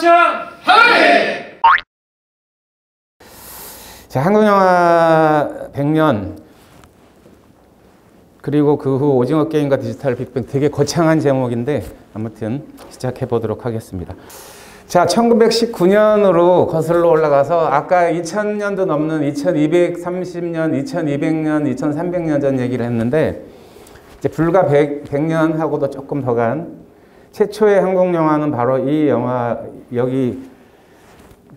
합창 하이! 자, 한국영화 100년 그리고 그 후 오징어 게임과 디지털 빅뱅, 되게 거창한 제목인데 아무튼 시작해 보도록 하겠습니다. 자, 1919년으로 거슬러 올라가서 아까 2000년도 넘는 2230년, 2200년, 2300년 전 얘기를 했는데 이제 불과 100년하고도 조금 더 간 최초의 한국 영화는 바로 이 영화, 여기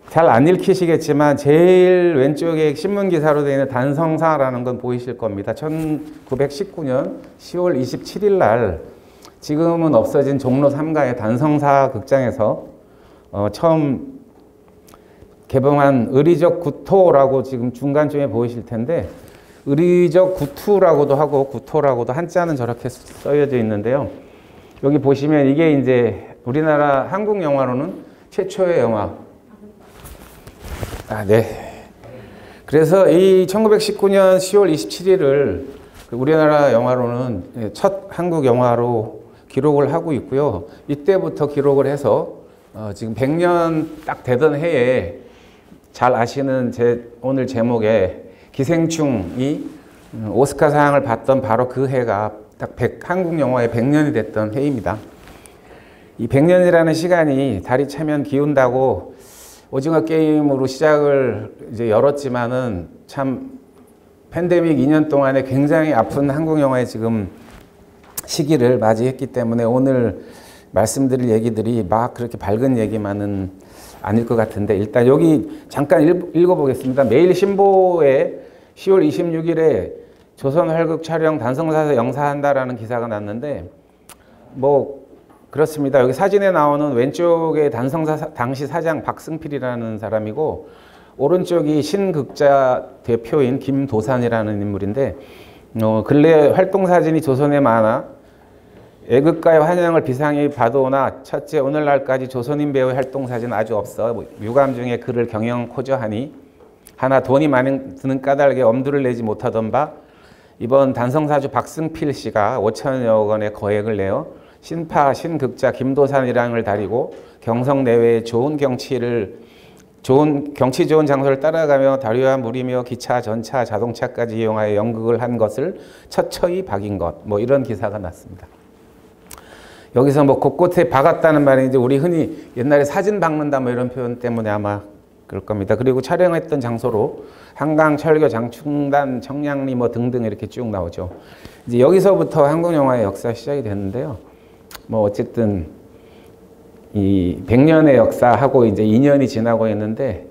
잘 안 읽히시겠지만 제일 왼쪽에 신문 기사로 되어 있는 단성사라는 건 보이실 겁니다. 1919년 10월 27일 날 지금은 없어진 종로 3가의 단성사 극장에서 처음 개봉한 의리적 구토라고 지금 중간쯤에 보이실 텐데, 의리적 구투라고도 하고 구토라고도 한자는 저렇게 써여져 있는데요. 여기 보시면 이게 이제 우리나라 한국 영화로는 최초의 영화. 네. 그래서 이 1919년 10월 27일을 우리나라 영화로는 첫 한국 영화로 기록을 하고 있고요. 이때부터 기록을 해서 지금 100년 딱 되던 해에 잘 아시는 오늘 제목에 기생충이 오스카상을 받던 바로 그 해가 딱 한국 영화의 100년이 됐던 해입니다. 이 100년이라는 시간이 달이 차면 기운다고 오징어 게임으로 시작을 이제 열었지만은 참 팬데믹 2년 동안에 굉장히 아픈 한국 영화의 지금 시기를 맞이했기 때문에 오늘 말씀드릴 얘기들이 막 그렇게 밝은 얘기만은 아닐 것 같은데, 일단 여기 잠깐 읽어보겠습니다. 매일신보에 10월 26일에 조선 활극 촬영 단성사에서 영사한다라는 기사가 났는데, 뭐 그렇습니다. 여기 사진에 나오는 왼쪽에 단성사 당시 사장 박승필이라는 사람이고, 오른쪽이 신극자 대표인 김도산이라는 인물인데, 근래 활동사진이 조선에 많아 애극가의 환영을 비상히 봐도나 첫째 오늘날까지 조선인 배우의 활동사진 아주 없어 유감 중에 그를 경영코저하니 하나 돈이 많이 드는 까닭에 엄두를 내지 못하던 바 이번 단성사주 박승필 씨가 5천여 원의 거액을 내어 신파 신극자 김도산이랑을 다리고 경성 내외의 경치 좋은 장소를 따라가며 다리와 물이며 기차, 전차, 자동차까지 이용하여 연극을 한 것을 처처히 박인 것, 뭐 이런 기사가 났습니다. 여기서 뭐 곳곳에 박았다는 말이 이제 우리 흔히 옛날에 사진 박는다 뭐 이런 표현 때문에 아마 그럴 겁니다. 그리고 촬영했던 장소로 한강, 철교, 장충단, 청량리 뭐 등등 이렇게 쭉 나오죠. 이제 여기서부터 한국 영화의 역사 시작이 됐는데요. 뭐 어쨌든 이 100년의 역사하고 이제 2년이 지나고 있는데,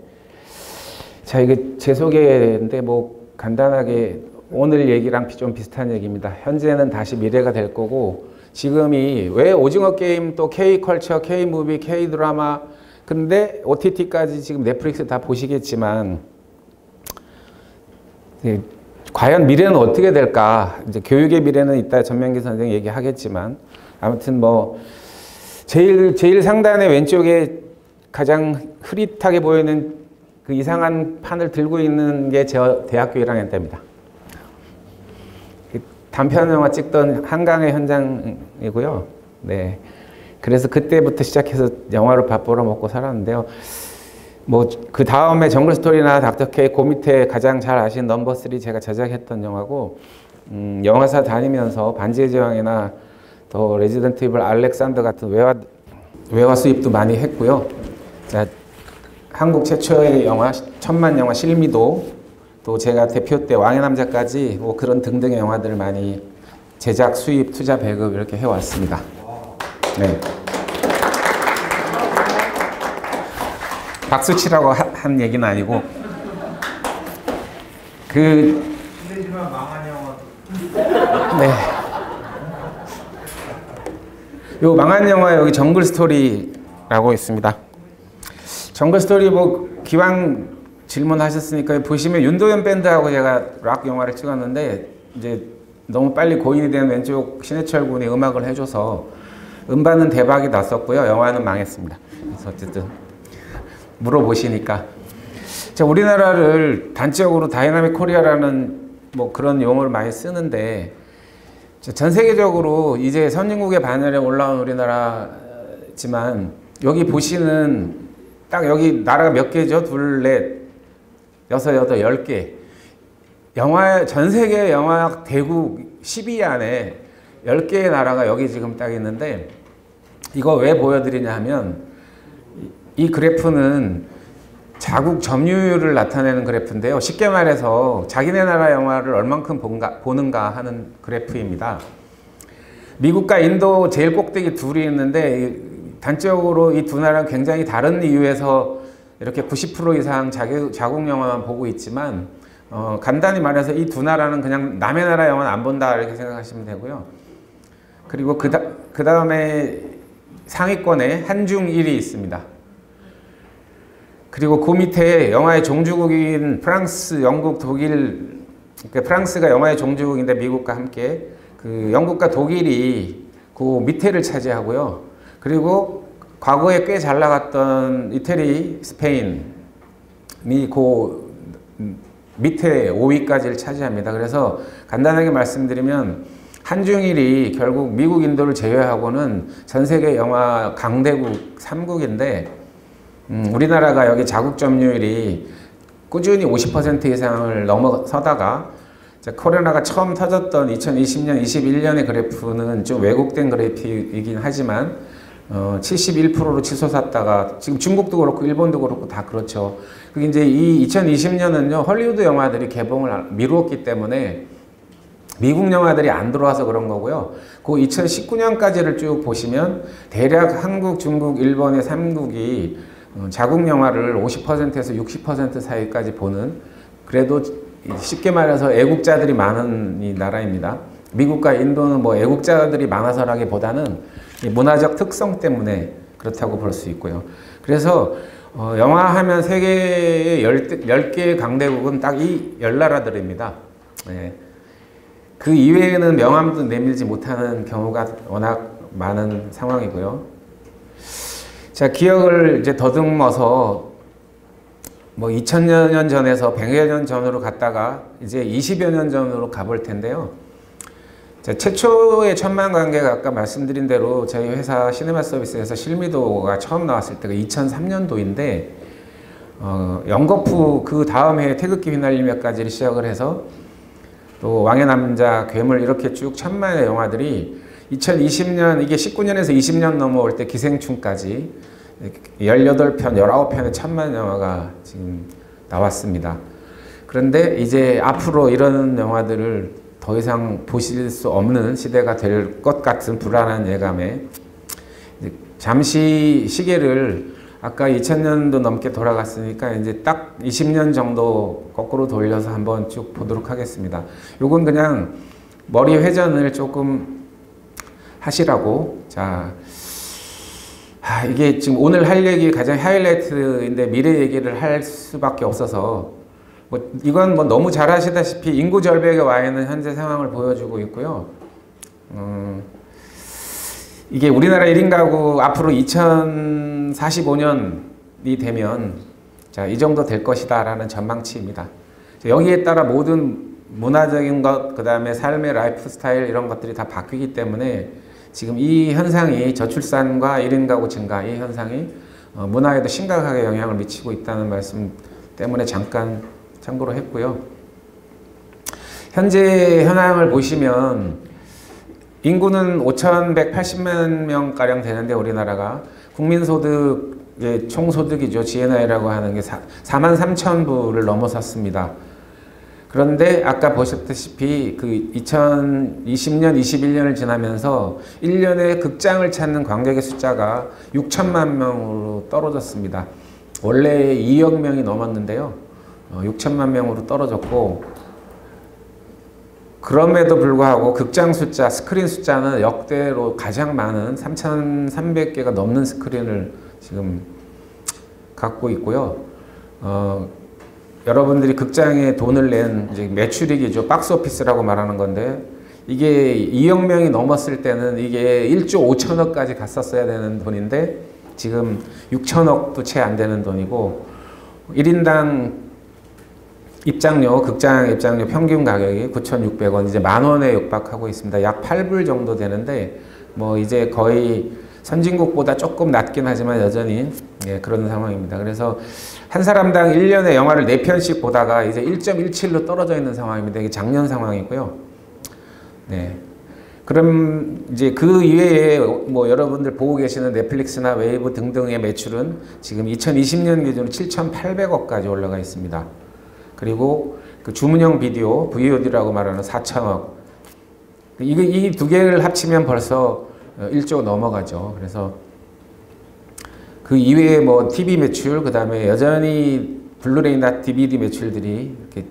자, 이게 제 소개인데 뭐 간단하게 오늘 얘기랑 좀 비슷한 얘기입니다. 현재는 다시 미래가 될 거고, 지금이 왜 오징어 게임 또 K컬처, K무비, K드라마, 근데 OTT까지 지금 넷플릭스 다 보시겠지만 과연 미래는 어떻게 될까? 이제 교육의 미래는 이따 전명기 선생이 얘기하겠지만, 아무튼 뭐 제일 상단의 왼쪽에 가장 흐릿하게 보이는 그 이상한 판을 들고 있는 게 제 대학교 1학년 때입니다. 단편 영화 찍던 한강의 현장이고요. 네. 그래서 그때부터 시작해서 영화로 밥 벌어 먹고 살았는데요. 뭐 그 다음에 정글 스토리나 닥터 K, 그 밑에 가장 잘 아시는 넘버 3 제가 제작했던 영화고, 영화사 다니면서 반지의 제왕이나 더 레지던트 이블 알렉산더 같은 외화 수입도 많이 했고요. 자, 한국 최초의 영화 천만 영화 실미도, 또 제가 대표 때 왕의 남자까지 뭐 그런 등등의 영화들을 많이 제작, 수입, 투자, 배급 이렇게 해왔습니다. 네. 박수 치라고 한 얘기는 아니고 실례지만 망한 영화도. 네. 요 망한 영화 여기 정글 스토리라고 있습니다. 정글 스토리 뭐 기왕 질문하셨으니까 보시면 윤도현 밴드하고 제가 락 영화를 찍었는데, 이제 너무 빨리 고인이 된 왼쪽 신해철 군이 음악을 해줘서 음반은 대박이 났었고요. 영화는 망했습니다. 그래서 어쨌든 물어보시니까. 자, 우리나라를 단적으로 다이나믹 코리아라는 뭐 그런 용어를 많이 쓰는데, 전 세계적으로 이제 선진국의 반열에 올라온 우리나라지만 여기 보시는 딱 여기 나라가 몇 개죠? 둘, 넷, 여섯, 여덟, 10개. 전 세계 영화 대국 10위 안에 10개의 나라가 여기 지금 딱 있는데, 이거 왜 보여드리냐 하면, 이 그래프는 자국 점유율을 나타내는 그래프인데요. 쉽게 말해서 자기네 나라 영화를 얼만큼 보는가 하는 그래프입니다. 미국과 인도 제일 꼭대기 둘이 있는데, 단적으로 이 두 나라는 굉장히 다른 이유에서 이렇게 90% 이상 자국 영화만 보고 있지만, 간단히 말해서 이 두 나라는 그냥 남의 나라 영화는 안 본다 이렇게 생각하시면 되고요. 그리고 그 다음에 상위권에 한중 1위 있습니다. 그리고 그 밑에 영화의 종주국인 프랑스, 영국, 독일, 그러니까 프랑스가 영화의 종주국인데 미국과 함께 그 영국과 독일이 그 밑에를 차지하고요. 그리고 과거에 꽤 잘 나갔던 이태리, 스페인이 그 밑에 5위까지를 차지합니다. 그래서 간단하게 말씀드리면 한중일이 결국 미국, 인도를 제외하고는 전 세계 영화 강대국 3국인데 우리나라가 여기 자국 점유율이 꾸준히 50% 이상을 넘어서다가 코로나가 처음 터졌던 2020년, 21년의 그래프는 좀 왜곡된 그래프이긴 하지만 71%로 치솟았다가 지금 중국도 그렇고 일본도 그렇고 다 그렇죠. 그게 이제 이 2020년은요, 헐리우드 영화들이 개봉을 미루었기 때문에 미국 영화들이 안 들어와서 그런 거고요. 그 2019년까지를 쭉 보시면 대략 한국, 중국, 일본의 3국이 자국 영화를 50%에서 60% 사이까지 보는, 그래도 쉽게 말해서 애국자들이 많은 이 나라입니다. 미국과 인도는 뭐 애국자들이 많아서라기보다는 문화적 특성 때문에 그렇다고 볼 수 있고요. 그래서 영화 하면 세계의 10개의 강대국은 딱 이 10나라들입니다. 네. 그 이외에는 명함도 내밀지 못하는 경우가 워낙 많은 상황이고요. 자, 기억을 이제 더듬어서 뭐 2000여 년 전에서 100여 년 전으로 갔다가 이제 20여 년 전으로 가볼 텐데요. 자, 최초의 천만 관객 아까 말씀드린 대로 저희 회사 시네마 서비스에서 실미도가 처음 나왔을 때가 2003년도인데 연거푸 그 다음 해에 태극기 휘날리며까지를 시작을 해서 또 왕의 남자, 괴물 이렇게 쭉 천만의 영화들이 2020년 이게 19년에서 20년 넘어올 때 기생충까지 18편, 19편의 천만 영화가 지금 나왔습니다. 그런데 이제 앞으로 이런 영화들을 더 이상 보실 수 없는 시대가 될 것 같은 불안한 예감에 잠시 시계를 아까 2000년도 넘게 돌아갔으니까 이제 딱 20년 정도 거꾸로 돌려서 한번 쭉 보도록 하겠습니다. 요건 그냥 머리 회전을 조금 하시라고. 자, 이게 지금 오늘 할 얘기 가장 하이라이트인데 미래 얘기를 할 수밖에 없어서 이건 뭐 너무 잘 아시다시피 인구 절벽에 와 있는 현재 상황을 보여주고 있고요. 이게 우리나라 1인 가구 앞으로 2045년이 되면 자, 이 정도 될 것이다 라는 전망치입니다. 여기에 따라 모든 문화적인 것, 그 다음에 삶의 라이프 스타일 이런 것들이 다 바뀌기 때문에 지금 이 현상이 저출산과 1인 가구 증가 이 현상이 문화에도 심각하게 영향을 미치고 있다는 말씀 때문에 잠깐 참고로 했고요. 현재 현황을 보시면 인구는 5,180만 명가량 되는데 우리나라가 국민소득의 총소득이죠. GNI라고 하는 게 43,000불을 넘어섰습니다. 그런데 아까 보셨다시피 그 2020년, 21년을 지나면서 1년에 극장을 찾는 관객의 숫자가 6천만 명으로 떨어졌습니다. 원래 2억 명이 넘었는데요. 6천만 명으로 떨어졌고 그럼에도 불구하고 극장 숫자, 스크린 숫자는 역대로 가장 많은 3,300개가 넘는 스크린을 지금 갖고 있고요. 여러분들이 극장에 돈을 낸 이제 매출익이죠. 박스오피스라고 말하는 건데 이게 2억 명이 넘었을 때는 이게 1조 5천억까지 갔었어야 되는 돈인데 지금 6천억도 채 안 되는 돈이고 1인당 입장료, 극장 입장료 평균 가격이 9,600원, 이제 10,000원에 육박하고 있습니다. 약 8불 정도 되는데, 뭐 이제 거의 선진국보다 조금 낮긴 하지만 여전히 예, 그런 상황입니다. 그래서 한 사람당 1년에 영화를 4편씩 보다가 이제 1.17로 떨어져 있는 상황입니다. 이게 작년 상황이고요. 네. 그럼 이제 그 이외에 뭐 여러분들 보고 계시는 넷플릭스나 웨이브 등등의 매출은 지금 2020년 기준으로 7,800억까지 올라가 있습니다. 그리고 그 주문형 비디오 VOD라고 말하는 4,000억. 이 두 개를 합치면 벌써 1조 넘어가죠. 그래서 그 이외에 뭐 TV 매출, 그 다음에 여전히 블루레이나 DVD 매출들이 이렇게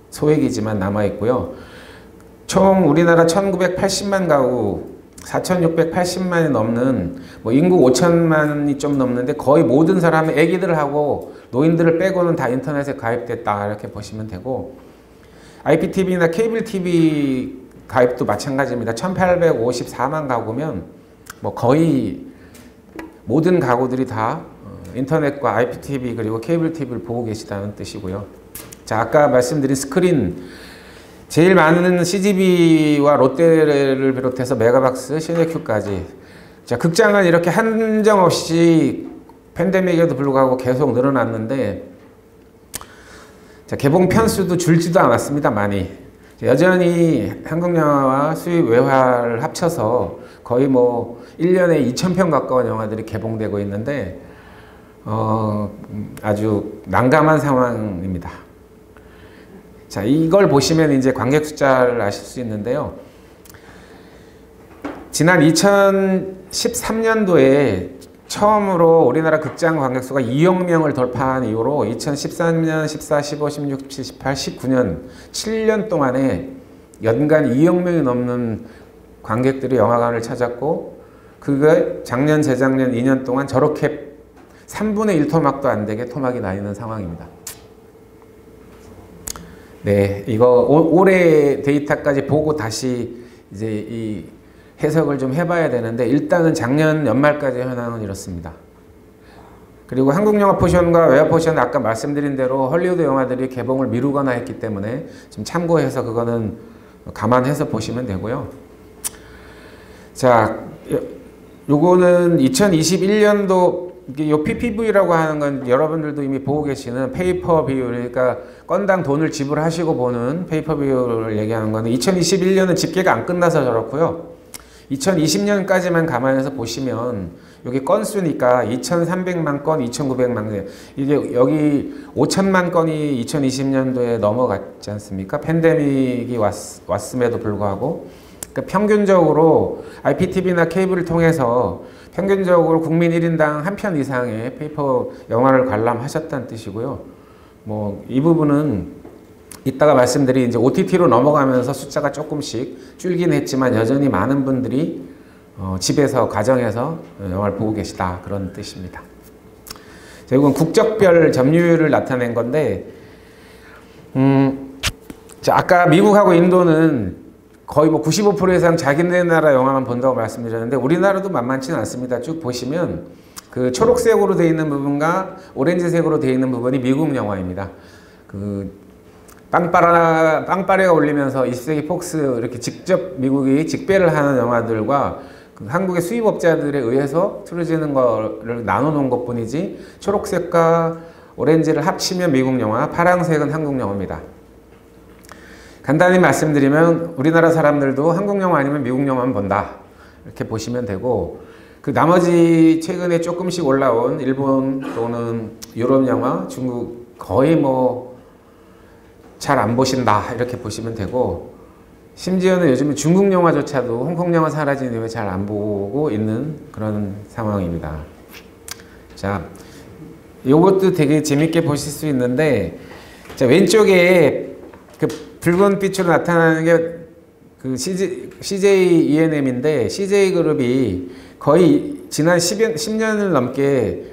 소액이지만 남아 있고요. 총 우리나라 1980만 가구 4,680만이 넘는 뭐 인구 5천만이 좀 넘는데 거의 모든 사람은 애기들하고 노인들을 빼고는 다 인터넷에 가입됐다 이렇게 보시면 되고 IPTV나 케이블 TV 가입도 마찬가지입니다. 1,854만 가구면 뭐 거의 모든 가구들이 다 인터넷과 IPTV 그리고 케이블 TV를 보고 계시다는 뜻이고요. 자, 아까 말씀드린 스크린 제일 많은 CGV와 롯데를 비롯해서 메가박스, 시네큐까지. 자, 극장은 이렇게 한정없이 팬데믹에도 불구하고 계속 늘어났는데, 자, 개봉 편수도 줄지도 않았습니다, 많이. 여전히 한국 영화와 수입 외화를 합쳐서 거의 뭐 1년에 2,000편 가까운 영화들이 개봉되고 있는데, 아주 난감한 상황입니다. 자, 이걸 보시면 이제 관객 숫자를 아실 수 있는데요. 지난 2013년도에 처음으로 우리나라 극장 관객 수가 2억 명을 돌파한 이후로 2013년, 14, 15, 16, 17, 18, 19년 7년 동안에 연간 2억 명이 넘는 관객들이 영화관을 찾았고 그게 작년, 재작년 2년 동안 저렇게 3분의 1 토막도 안 되게 토막이 나 있는 상황입니다. 네, 이거 올해 데이터까지 보고 다시 이제 이 해석을 좀 해봐야 되는데 일단은 작년 연말까지 현황은 이렇습니다. 그리고 한국 영화 포션과 외화 포션 아까 말씀드린 대로 헐리우드 영화들이 개봉을 미루거나 했기 때문에 좀 참고해서 그거는 감안해서 보시면 되고요. 자, 요거는 2021년도 요 PPV라고 하는 건 여러분들도 이미 보고 계시는 페이퍼 비율, 그러니까 건당 돈을 지불하시고 보는 페이퍼 비율을 얘기하는 거는 2021년은 집계가 안 끝나서 저렇고요. 2020년까지만 감안해서 보시면 여기 건수니까 2,300만 건, 2,900만 건 이게 여기 5천만 건이 2020년도에 넘어갔지 않습니까? 팬데믹이 왔음에도 불구하고 그러니까 평균적으로 IPTV나 케이블을 통해서 평균적으로 국민 1인당 한 편 이상의 페이퍼 영화를 관람하셨다는 뜻이고요. 뭐 이 부분은 이따가 말씀드린 이제 OTT로 넘어가면서 숫자가 조금씩 줄긴 했지만 여전히 많은 분들이 집에서 가정에서 영화를 보고 계시다 그런 뜻입니다. 자, 이건 국적별 점유율을 나타낸 건데 자, 아까 미국하고 인도는 거의 뭐 95% 이상 자기네 나라 영화만 본다고 말씀드렸는데 우리나라도 만만치는 않습니다. 쭉 보시면 그 초록색으로 되어 있는 부분과 오렌지색으로 되어 있는 부분이 미국 영화입니다. 그 빵빠레가 올리면서 20세기 폭스 이렇게 직접 미국이 직배를 하는 영화들과 그 한국의 수입업자들에 의해서 틀어지는 거를 나눠 놓은 것 뿐이지 초록색과 오렌지를 합치면 미국 영화, 파란색은 한국 영화입니다. 간단히 말씀드리면 우리나라 사람들도 한국 영화 아니면 미국 영화만 본다 이렇게 보시면 되고 그 나머지 최근에 조금씩 올라온 일본 또는 유럽 영화, 중국 거의 뭐 잘 안 보신다 이렇게 보시면 되고 심지어는 요즘은 중국 영화조차도 홍콩 영화 사라진 이후에 잘 안 보고 있는 그런 상황입니다. 자, 요것도 되게 재밌게 보실 수 있는데 자, 왼쪽에 그 붉은 빛으로 나타나는 게 그 CJ ENM인데 CJ그룹이 거의 지난 10년을 넘게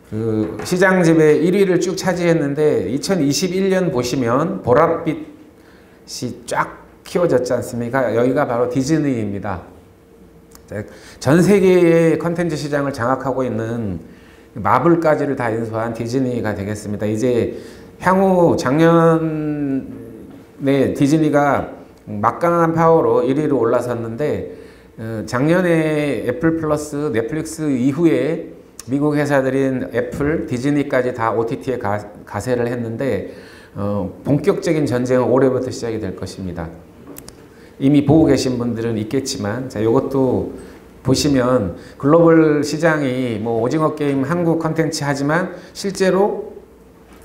그 시장 지배 1위를 쭉 차지했는데 2021년 보시면 보랏빛이 쫙 키워졌지 않습니까? 여기가 바로 디즈니입니다. 전 세계의 컨텐츠 시장을 장악하고 있는 마블까지를 다 인수한 디즈니가 되겠습니다. 이제 향후 작년에 디즈니가 막강한 파워로 1위로 올라섰는데 작년에 애플 플러스 넷플릭스 이후에 미국 회사들인 애플, 디즈니까지 다 OTT에 가세를 했는데 본격적인 전쟁은 올해부터 시작이 될 것입니다. 이미 보고 계신 분들은 있겠지만, 자, 이것도 보시면 글로벌 시장이 뭐 오징어 게임 한국 컨텐츠 하지만 실제로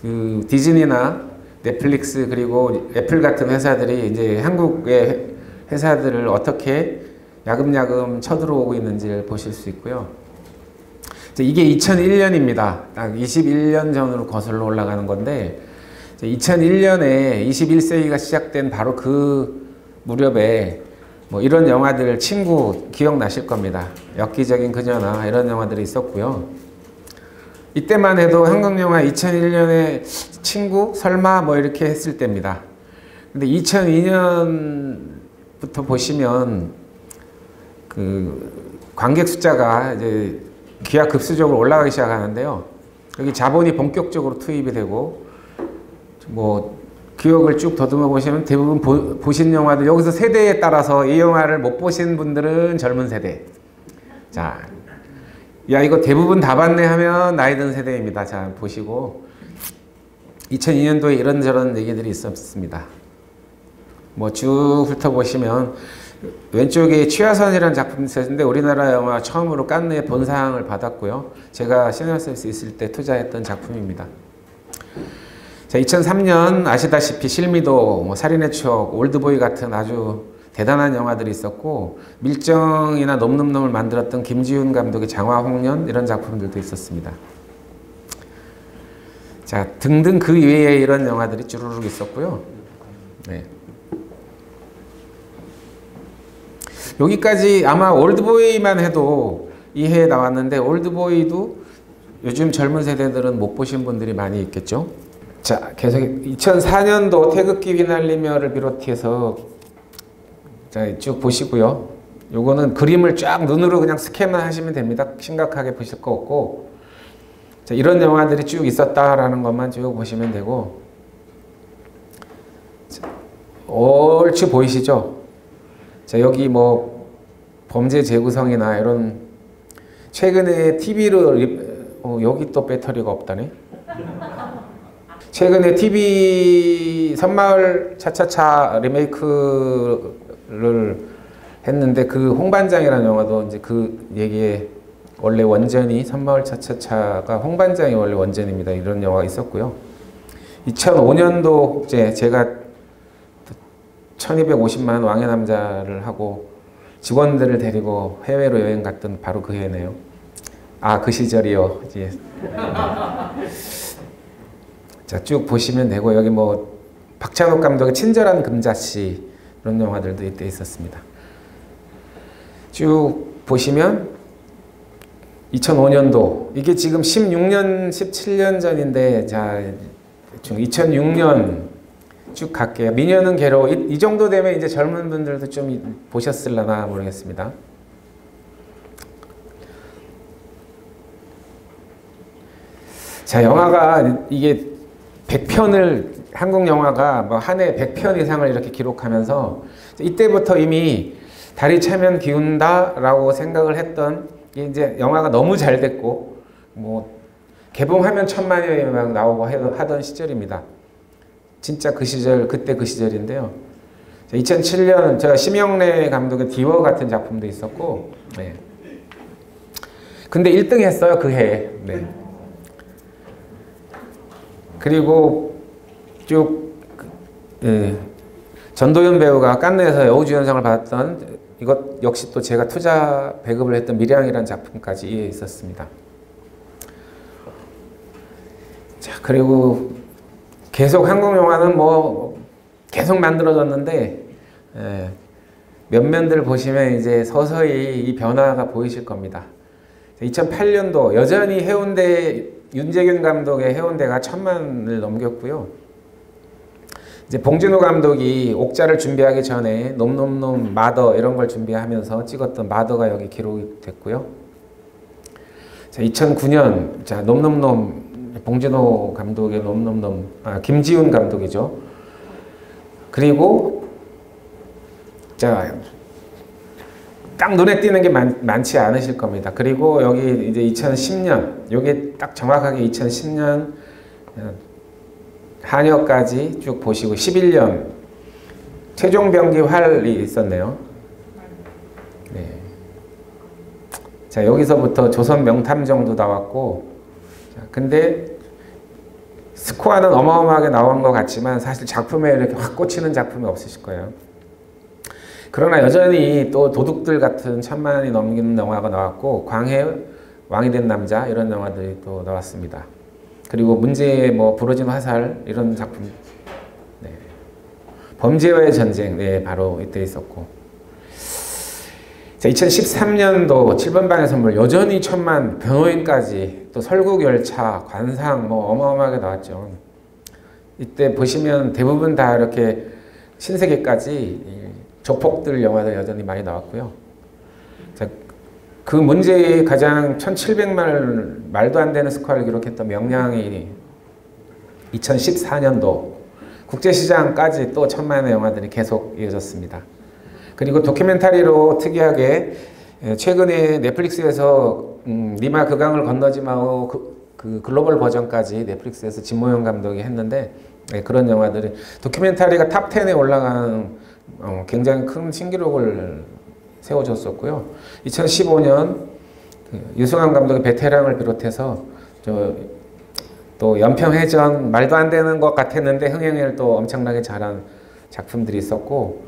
그 디즈니나 넷플릭스 그리고 애플 같은 회사들이 이제 한국의 회사들을 어떻게 야금야금 쳐들어오고 있는지를 보실 수 있고요. 이게 2001년입니다. 딱 21년 전으로 거슬러 올라가는 건데 2001년에 21세기가 시작된 바로 그 무렵에 뭐 이런 영화들 친구 기억나실 겁니다. 엽기적인 그녀나 이런 영화들이 있었고요. 이때만 해도 한국 영화 2001년에 친구 설마 뭐 이렇게 했을 때입니다. 근데 2002년부터 보시면 그 관객 숫자가 이제 기하급수적으로 올라가기 시작하는데요. 여기 자본이 본격적으로 투입이 되고 뭐 기억을 쭉 더듬어 보시면 대부분 보신 영화들 여기서 세대에 따라서 이 영화를 못 보신 분들은 젊은 세대. 자, 야 이거 대부분 다 봤네 하면 나이 든 세대입니다. 자 보시고 2002년도에 이런저런 얘기들이 있었습니다. 뭐 쭉 훑어보시면 왼쪽에 취하선이라는 작품이 있었는데 우리나라 영화 처음으로 칸느에 본상을 받았고요. 제가 시네마스에서 있을 때 투자했던 작품입니다. 자, 2003년 아시다시피 실미도, 뭐 살인의 추억, 올드보이 같은 아주 대단한 영화들이 있었고 밀정이나 놈놈놈을 만들었던 김지훈 감독의 장화홍련 이런 작품들도 있었습니다. 자, 등등 그 이외에 이런 영화들이 쭈루룩 있었고요. 네. 여기까지 아마 올드보이만 해도 이해에 나왔는데 올드보이도 요즘 젊은 세대들은 못 보신 분들이 많이 있겠죠. 자, 계속 2004년도 태극기 휘날리며를 비롯해서 자, 쭉 보시고요. 요거는 그림을 쫙 눈으로 그냥 스캔만 하시면 됩니다. 심각하게 보실 거 없고. 자, 이런 영화들이 쭉 있었다라는 것만 쭉 보시면 되고. 자, 얼추 보이시죠? 자, 여기 뭐 범죄 재구성이나 이런 최근에 TV를 여기 또 배터리가 없다네. 최근에 TV 섬마을 차차차 리메이크를 했는데 그 홍반장이라는 영화도 이제 그 얘기에 원래 원전이 섬마을 차차차가 홍반장이 원래 원전입니다. 이런 영화가 있었고요. 2005년도 이제 제가 1250만 왕의 남자를 하고 직원들을 데리고 해외로 여행 갔던 바로 그 해네요. 아, 그 시절이요. 이제. 자, 쭉 보시면 되고 여기 뭐 박찬욱 감독의 친절한 금자씨 이런 영화들도 이때 있었습니다. 쭉 보시면 2005년도 이게 지금 16년 17년 전인데 자 2006년 쭉 갈게요. 미녀는 괴로워. 이 정도 되면 이제 젊은 분들도 좀 보셨을라나 모르겠습니다. 자, 영화가 이게 100편을 한국 영화가 뭐 한 해 100편 이상을 이렇게 기록하면서 이때부터 이미 달이 차면 기운다라고 생각을 했던 게 이제 영화가 너무 잘 됐고 뭐 개봉하면 1000만여 막 나오고 하던 시절입니다. 진짜 그 시절 그때 그 시절인데요. 2007년 제가 심영래 감독의 디워 같은 작품도 있었고 네. 근데 1등 했어요 그 해에. 네. 그리고 쭉 예, 전도연 배우가 칸느에서 여우주연상을 받았던 이것 역시 또 제가 투자 배급을 했던 밀양이라는 작품까지 있었습니다. 자, 그리고 계속 한국 영화는 뭐 계속 만들어졌는데 예, 몇 면들 보시면 이제 서서히 이 변화가 보이실 겁니다. 2008년도 여전히 해운대 윤재균 감독의 해운대가 1000만을 넘겼고요. 이제 봉준호 감독이 옥자를 준비하기 전에 놈놈놈 마더 이런 걸 준비하면서 찍었던 마더가 여기 기록이 됐고요. 자, 2009년 자 놈놈놈 봉준호 감독의 놈놈놈 김지훈 감독이죠. 그리고 자 딱 눈에 띄는 게 많지 않으실 겁니다. 그리고 여기 이제 2010년, 여기 딱 정확하게 2010년 한여까지 쭉 보시고 11년 최종병기 활이 있었네요. 네. 자, 여기서부터 조선 명탐정도 나왔고, 자, 근데 스코어는 어마어마하게 나온 것 같지만 사실 작품에 이렇게 확 꽂히는 작품이 없으실 거예요. 그러나 여전히 또 도둑들 같은 1000만이 넘기는 영화가 나왔고, 광해, 왕이 된 남자 이런 영화들이 또 나왔습니다. 그리고 문제 뭐 부러진 화살 이런 작품, 네. 범죄와의 전쟁, 네, 바로 이때 있었고, 자, 2013년도 7번 방의 선물 여전히 1000만, 변호인까지 또 설국열차, 관상 뭐 어마어마하게 나왔죠. 이때 보시면 대부분 다 이렇게 신세계까지 조폭들 영화들 여전히 많이 나왔고요. 자, 그 문제의 가장 1700만 말도 안 되는 스코어를 기록했던 명량이 2014년도 국제시장까지 또 1000만의 영화들이 계속 이어졌습니다. 그리고 다큐멘터리로 특이하게 최근에 넷플릭스에서 니마 그강을 건너지 마오 그 글로벌 버전까지 넷플릭스에서 진모영 감독이 했는데, 네, 그런 영화들이 다큐멘터리가 탑 10에 올라간 굉장히 큰 신기록을 세워줬었고요. 2015년 유승환 감독의 베테랑을 비롯해서 또 연평해전 말도 안 되는 것 같았는데 흥행을 또 엄청나게 잘한 작품들이 있었고,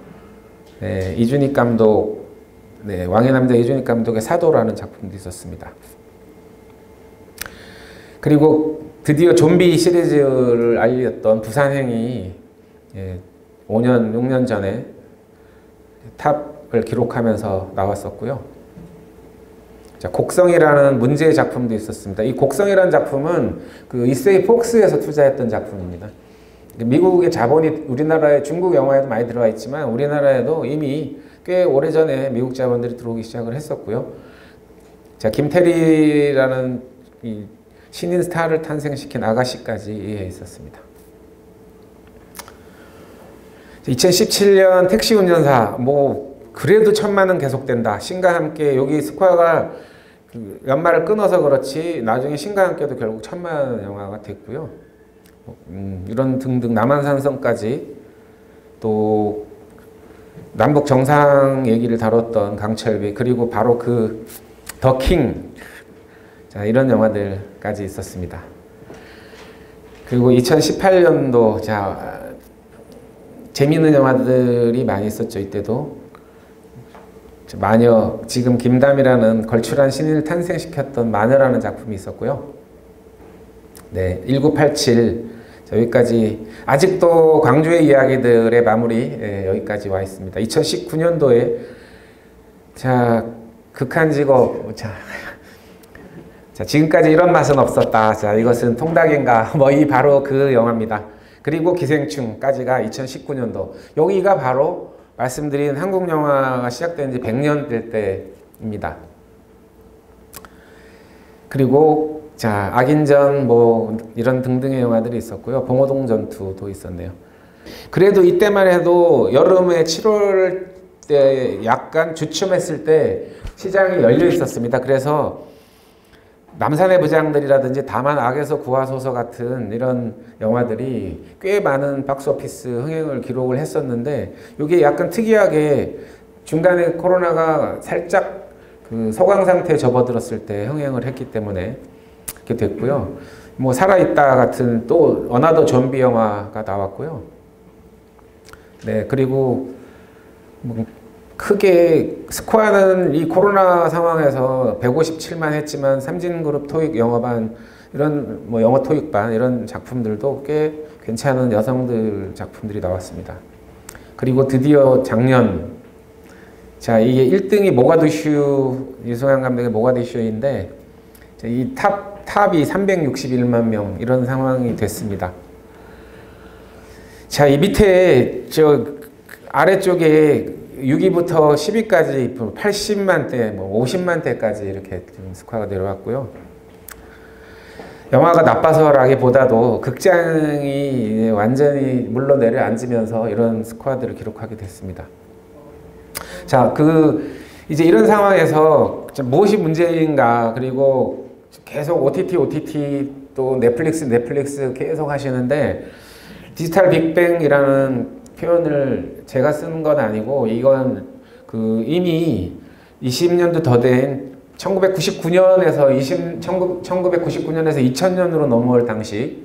네, 이준익 감독, 네, 왕의 남자 이준익 감독의 사도라는 작품도 있었습니다. 그리고 드디어 좀비 시리즈를 알렸던 부산행이 5년, 6년 전에 탑을 기록하면서 나왔었고요. 자, 곡성이라는 문제의 작품도 있었습니다. 이 곡성이라는 작품은 그 이세이 폭스에서 투자했던 작품입니다. 미국의 자본이 우리나라의 중국 영화에도 많이 들어가 있지만 우리나라에도 이미 꽤 오래전에 미국 자본들이 들어오기 시작을 했었고요. 자, 김태리라는 이 신인 스타를 탄생시킨 아가씨까지 있었습니다. 2017년 택시 운전사, 뭐 그래도 1000만은 계속된다. 신과 함께, 여기 스코어가 그 연말을 끊어서 그렇지 나중에 신과 함께도 결국 1000만 영화가 됐고요. 이런 등등 남한산성까지, 또 남북 정상 얘기를 다뤘던 강철비, 그리고 바로 그 더 킹, 자, 이런 영화들까지 있었습니다. 그리고 2018년도 자, 재미있는 영화들이 많이 있었죠. 이때도 마녀, 지금 김담이라는 걸출한 신인을 탄생시켰던 마녀라는 작품이 있었고요. 네, 1987, 자, 여기까지 아직도 광주의 이야기들의 마무리, 여기까지 와 있습니다. 2019년도에 자, 극한 직업, 자, 지금까지 이런 맛은 없었다. 자, 이것은 통닭인가? 뭐 이 바로 그 영화입니다. 그리고 기생충까지가 2019년도. 여기가 바로 말씀드린 한국 영화가 시작된 지 100년 될 때입니다. 그리고 자, 악인전 뭐 이런 등등의 영화들이 있었고요. 봉오동 전투도 있었네요. 그래도 이때만 해도 여름에 7월 때 약간 주춤했을 때 시장이 열려 있었습니다. 그래서 남산의 부장들이라든지 다만 악에서 구하소서 같은 이런 영화들이 꽤 많은 박스오피스 흥행을 기록을 했었는데, 이게 약간 특이하게 중간에 코로나가 살짝 그 소강 상태에 접어들었을 때 흥행을 했기 때문에 이렇게 됐고요. 뭐 살아있다 같은 또 어나더 좀비 영화가 나왔고요. 네, 그리고 뭐 크게 스코어는 이 코로나 상황에서 157만 했지만 삼진그룹 토익 영어반, 이런 뭐 영어 토익반 이런 작품들도 꽤 괜찮은 여성들 작품들이 나왔습니다. 그리고 드디어 작년, 자, 이게 1등이 모가디슈, 유승환 감독의 모가디슈인데 이 탑이 361만 명 이런 상황이 됐습니다. 자, 이 밑에 저 아래쪽에 6위부터 10위까지 80만대, 뭐 50만대까지 이렇게 좀 스코어가 내려왔고요. 영화가 나빠서라기보다도 극장이 완전히 물러 내려앉으면서 이런 스코어들을 기록하게 됐습니다. 자, 그 이제 이런 상황에서 무엇이 문제인가, 그리고 계속 OTT 또 넷플릭스 계속 하시는데, 디지털 빅뱅이라는 표현을 제가 쓰는 건 아니고, 이건 이미 20년도 더 된 1999년에서 2000년으로 넘어올 당시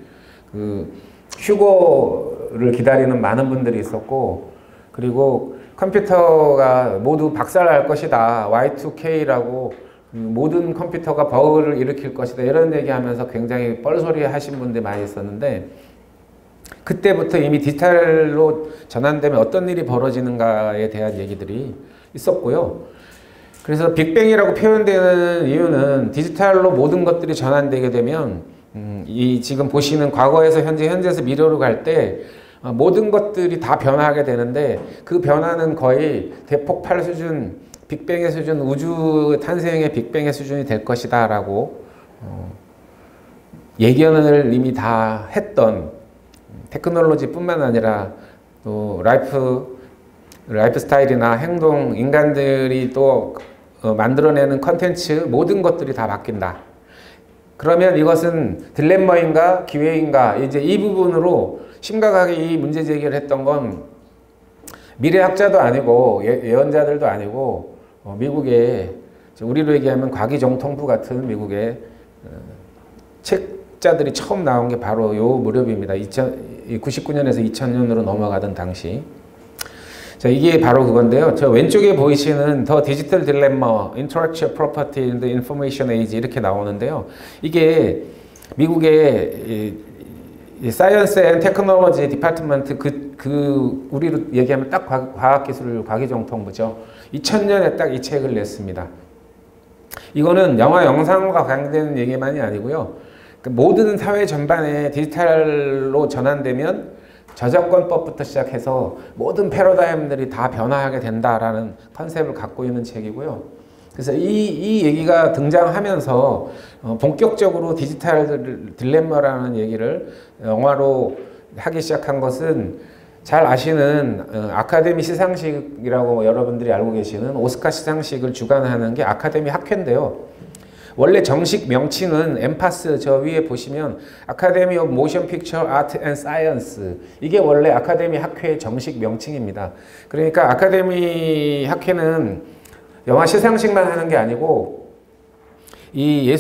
휴거를 기다리는 많은 분들이 있었고, 그리고 컴퓨터가 모두 박살날 것이다, Y2K라고 모든 컴퓨터가 버그를 일으킬 것이다, 이런 얘기하면서 굉장히 뻘소리 하신 분들이 많이 있었는데, 그때부터 이미 디지털로 전환되면 어떤 일이 벌어지는가에 대한 얘기들이 있었고요. 그래서 빅뱅이라고 표현되는 이유는 디지털로 모든 것들이 전환되게 되면 이 지금 보시는 과거에서 현재에서 미래로 갈 때 모든 것들이 다 변화하게 되는데, 그 변화는 거의 대폭발 수준, 빅뱅의 수준, 우주 탄생의 빅뱅의 수준이 될 것이다 라고 예견을 이미 다 했던, 테크놀로지뿐만 아니라 또 라이프 스타일이나 행동, 인간들이 또 만들어내는 컨텐츠, 모든 것들이 다 바뀐다. 그러면 이것은 딜레마인가 기회인가, 이제 이 부분으로 심각하게 이 문제 제기를 했던 건 미래학자도 아니고 예언자들도 아니고 미국의, 우리로 얘기하면 과기정통부 같은 미국의 책자들이 처음 나온 게 바로 요 무렵입니다. 99년에서 2000년으로 넘어가던 당시. 자, 이게 바로 그건데요. 저 왼쪽에 보이시는 더 디지털 딜레마, Intellectual Property in the Information Age 이렇게 나오는데요. 이게 미국의 사이언스 앤 테크놀로지 디파트먼트, 우리로 얘기하면 딱 과학기술 과기정통부죠. 2000년에 딱 이 책을 냈습니다. 이거는 영화 영상과 관계되는 얘기만이 아니고요. 모든 사회 전반에 디지털로 전환되면 저작권법부터 시작해서 모든 패러다임들이 다 변화하게 된다라는 컨셉을 갖고 있는 책이고요. 그래서 이 얘기가 등장하면서 본격적으로 디지털 딜레마라는 얘기를 영화로 하기 시작한 것은 잘 아시는 아카데미 시상식이라고 여러분들이 알고 계시는 오스카 시상식을 주관하는 게 아카데미 학회인데요. 원래 정식 명칭은 엠파스, 저 위에 보시면 아카데미 오브 모션 픽처 아트 앤 사이언스, 이게 원래 아카데미 학회의 정식 명칭입니다. 그러니까 아카데미 학회는 영화 시상식만 하는 게 아니고 이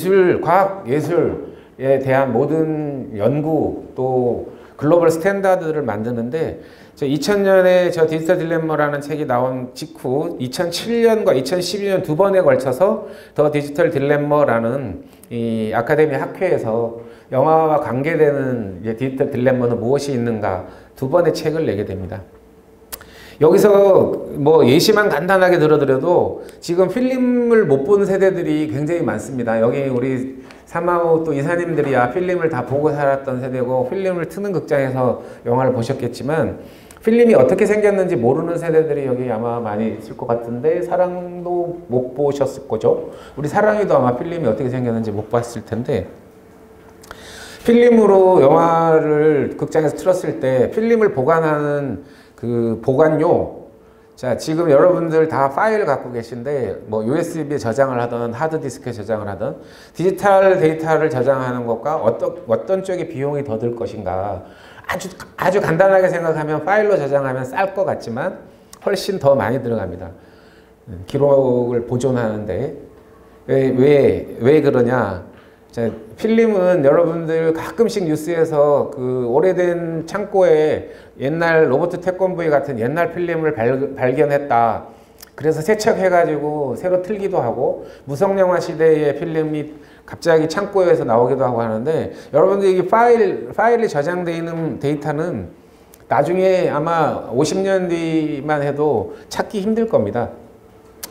과학 예술에 대한 모든 연구, 또 글로벌 스탠다드를 만드는데, 2000년에 저 디지털 딜레마라는 책이 나온 직후 2007년과 2012년 두 번에 걸쳐서 더 디지털 딜레마라는 이 아카데미 학회에서 영화와 관계되는 이제 디지털 딜레마는 무엇이 있는가 두 번의 책을 내게 됩니다. 여기서 뭐 예시만 간단하게 들어드려도 지금 필름을 못 본 세대들이 굉장히 많습니다. 여기 우리 사마우 또 이사님들이야 필름을 다 보고 살았던 세대고, 필름을 트는 극장에서 영화를 보셨겠지만 필름이 어떻게 생겼는지 모르는 세대들이 여기 아마 많이 있을 것 같은데, 사랑도 못 보셨을 거죠. 우리 사랑이도 아마 필름이 어떻게 생겼는지 못 봤을 텐데, 필름으로 영화를 극장에서 틀었을 때 필름을 보관하는 그 보관료, 자, 지금 여러분들 다 파일을 갖고 계신데 뭐 USB에 저장을 하든 하드디스크에 저장을 하든 디지털 데이터를 저장하는 것과 어떤 쪽에 비용이 더 들 것인가, 아주 간단하게 생각하면 파일로 저장하면 쌀 것 같지만 훨씬 더 많이 들어갑니다. 기록을 보존하는데. 왜 그러냐? 자, 필름은 여러분들 가끔씩 뉴스에서 그 오래된 창고에 옛날 로버트 태권브이 같은 옛날 필름을 발견했다. 그래서 세척해가지고 새로 틀기도 하고, 무성영화 시대의 필름이 갑자기 창고에서 나오기도 하고 하는데, 여러분들 이 파일이 저장되어 있는 데이터는 나중에 아마 50년 뒤만 해도 찾기 힘들 겁니다.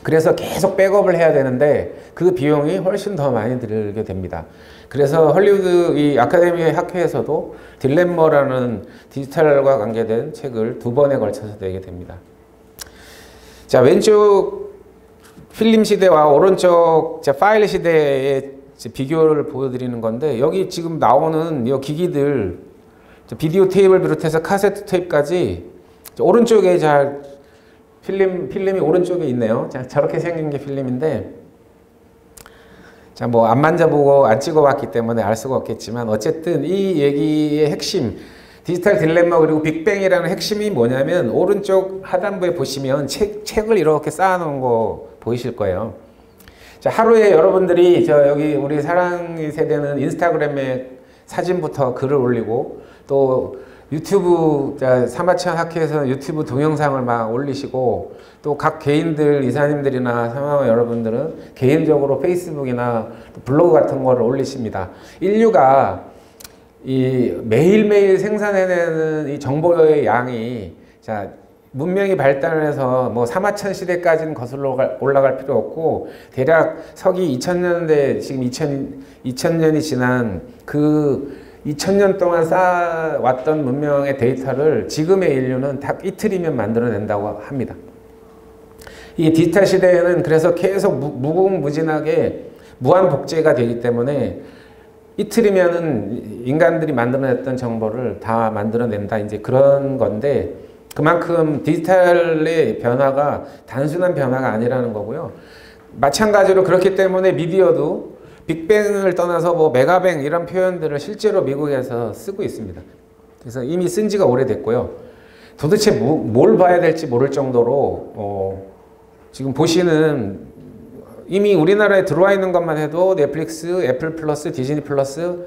그래서 계속 백업을 해야 되는데 그 비용이 훨씬 더 많이 들게 됩니다. 그래서 헐리우드 이 아카데미 학회에서도 딜레마라는 디지털과 관계된 책을 두 번에 걸쳐서 내게 됩니다. 자, 왼쪽 필름 시대와 오른쪽 파일 시대의 비교를 보여드리는 건데, 여기 지금 나오는 이 기기들, 비디오 테이프를 비롯해서 카세트 테이프까지 오른쪽에 잘 필름이 오른쪽에 있네요. 자, 저렇게 생긴 게 필름인데, 자, 뭐 안 만져보고 안 찍어봤기 때문에 알 수가 없겠지만 어쨌든 이 얘기의 핵심, 디지털 딜레마 그리고 빅뱅이라는 핵심이 뭐냐면 오른쪽 하단부에 보시면 책을 이렇게 쌓아놓은 거 보이실 거예요. 자, 하루에 여러분들이 여기 우리 사랑의 세대는 인스타그램에 사진부터 글을 올리고 또 유튜브, 사마천 학회에서는 유튜브 동영상을 막 올리시고 또 각 개인들, 이사님들이나 사마와 여러분들은 개인적으로 페이스북이나 블로그 같은 거를 올리십니다. 인류가 이 매일매일 생산해내는 이 정보의 양이, 자, 문명이 발달해서 뭐 사마천 시대까지는 거슬러 올라갈 필요 없고 대략 서기 2000년대 지금 2000년이 지난 그 2000년 동안 쌓아왔던 문명의 데이터를 지금의 인류는 딱 이틀이면 만들어낸다고 합니다. 이 디지털 시대에는 그래서 계속 무궁무진하게 무한 복제가 되기 때문에 이틀이면은 인간들이 만들어냈던 정보를 다 만들어낸다, 이제 그런 건데, 그만큼 디지털의 변화가 단순한 변화가 아니라는 거고요. 마찬가지로 그렇기 때문에 미디어도 빅뱅을 떠나서 뭐 메가뱅 이런 표현들을 실제로 미국에서 쓰고 있습니다. 그래서 이미 쓴 지가 오래됐고요. 도대체 뭘 봐야 될지 모를 정도로 지금 보시는 이미 우리나라에 들어와 있는 것만 해도 넷플릭스, 애플 플러스, 디즈니 플러스,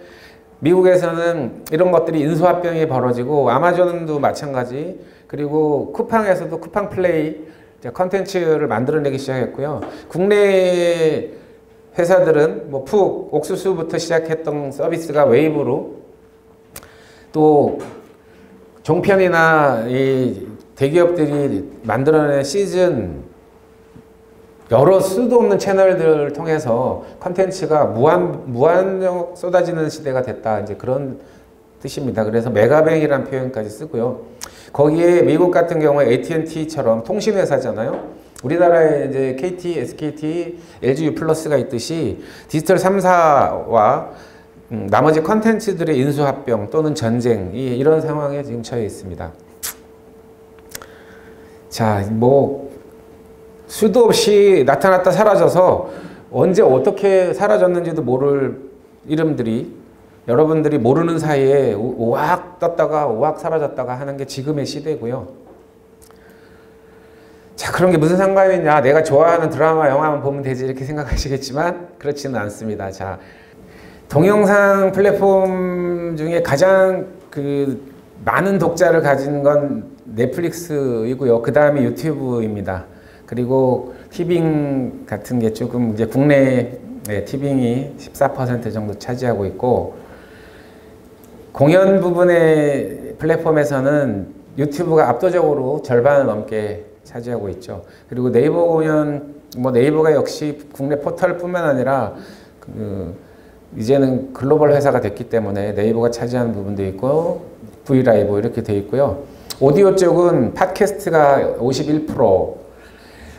미국에서는 이런 것들이 인수합병이 벌어지고 아마존도 마찬가지, 그리고 쿠팡에서도 쿠팡 플레이 컨텐츠를 만들어내기 시작했고요. 국내 회사들은 뭐 푹, 옥수수부터 시작했던 서비스가 웨이브로, 또 종편이나 이 대기업들이 만들어낸 시즌, 여러 수도 없는 채널들을 통해서 컨텐츠가 무한정 쏟아지는 시대가 됐다, 이제 그런 뜻입니다. 그래서 메가뱅이라는 표현까지 쓰고요. 거기에 미국 같은 경우에 AT&T처럼 통신회사잖아요. 우리나라에 이제 KT, SKT, LG U+가 있듯이 디지털 3사와 나머지 컨텐츠들의 인수합병 또는 전쟁, 이런 상황에 지금 처해 있습니다. 자, 뭐 수도 없이 나타났다 사라져서 언제 어떻게 사라졌는지도 모를 이름들이 여러분들이 모르는 사이에 오악 떴다가 오악 사라졌다가 하는 게 지금의 시대고요. 자, 그런 게 무슨 상관이 있냐, 내가 좋아하는 드라마, 영화만 보면 되지, 이렇게 생각하시겠지만 그렇지는 않습니다. 자, 동영상 플랫폼 중에 가장 많은 독자를 가진 건 넷플릭스이고요. 그 다음이 유튜브입니다. 그리고 티빙 같은 게 조금 이제 국내 티빙이 14% 정도 차지하고 있고, 공연 부분의 플랫폼에서는 유튜브가 압도적으로 절반을 넘게 차지하고 있죠. 그리고 네이버 공연, 뭐 네이버가 역시 국내 포털뿐만 아니라 이제는 글로벌 회사가 됐기 때문에 네이버가 차지하는 부분도 있고 브이라이브 이렇게 돼 있고요. 오디오 쪽은 팟캐스트가 51%,